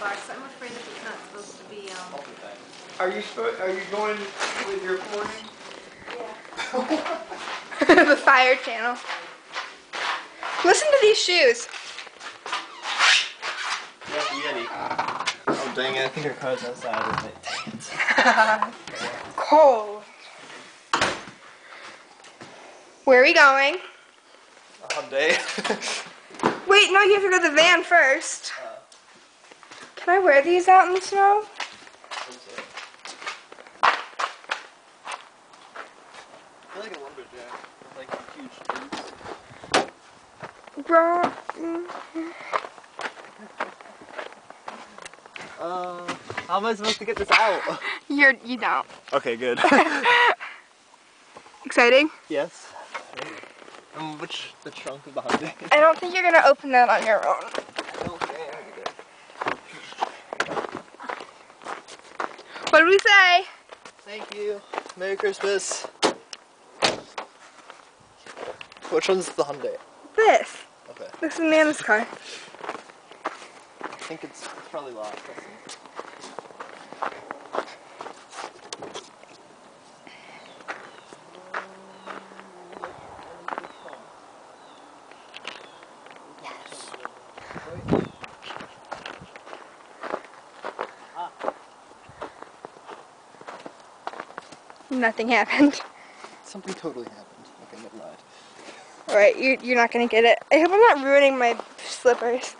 far, so I'm afraid that it's not supposed to be, Are you going with your recording? Yeah. The Fire Channel. Listen to these shoes. Yeti. Oh dang it, I think our car's outside, isn't it? Dang it. Cold. Where are we going? Hyundai. Wait, no, you have to go to the van first. Can I wear these out in the snow? I feel like a lumberjack with like huge boots. Bro. How am I supposed to get this out? You don't. Okay, good. Exciting? Yes. Which the trunk of the Hyundai? I don't think you're gonna open that on your own. Okay. What did we say? Thank you. Merry Christmas. Which one's the Hyundai? This. Okay. This is Nana's car. I think it's probably locked. Nothing happened. Something totally happened. Okay, never mind. Alright, you're not gonna get it. I hope I'm not ruining my slippers.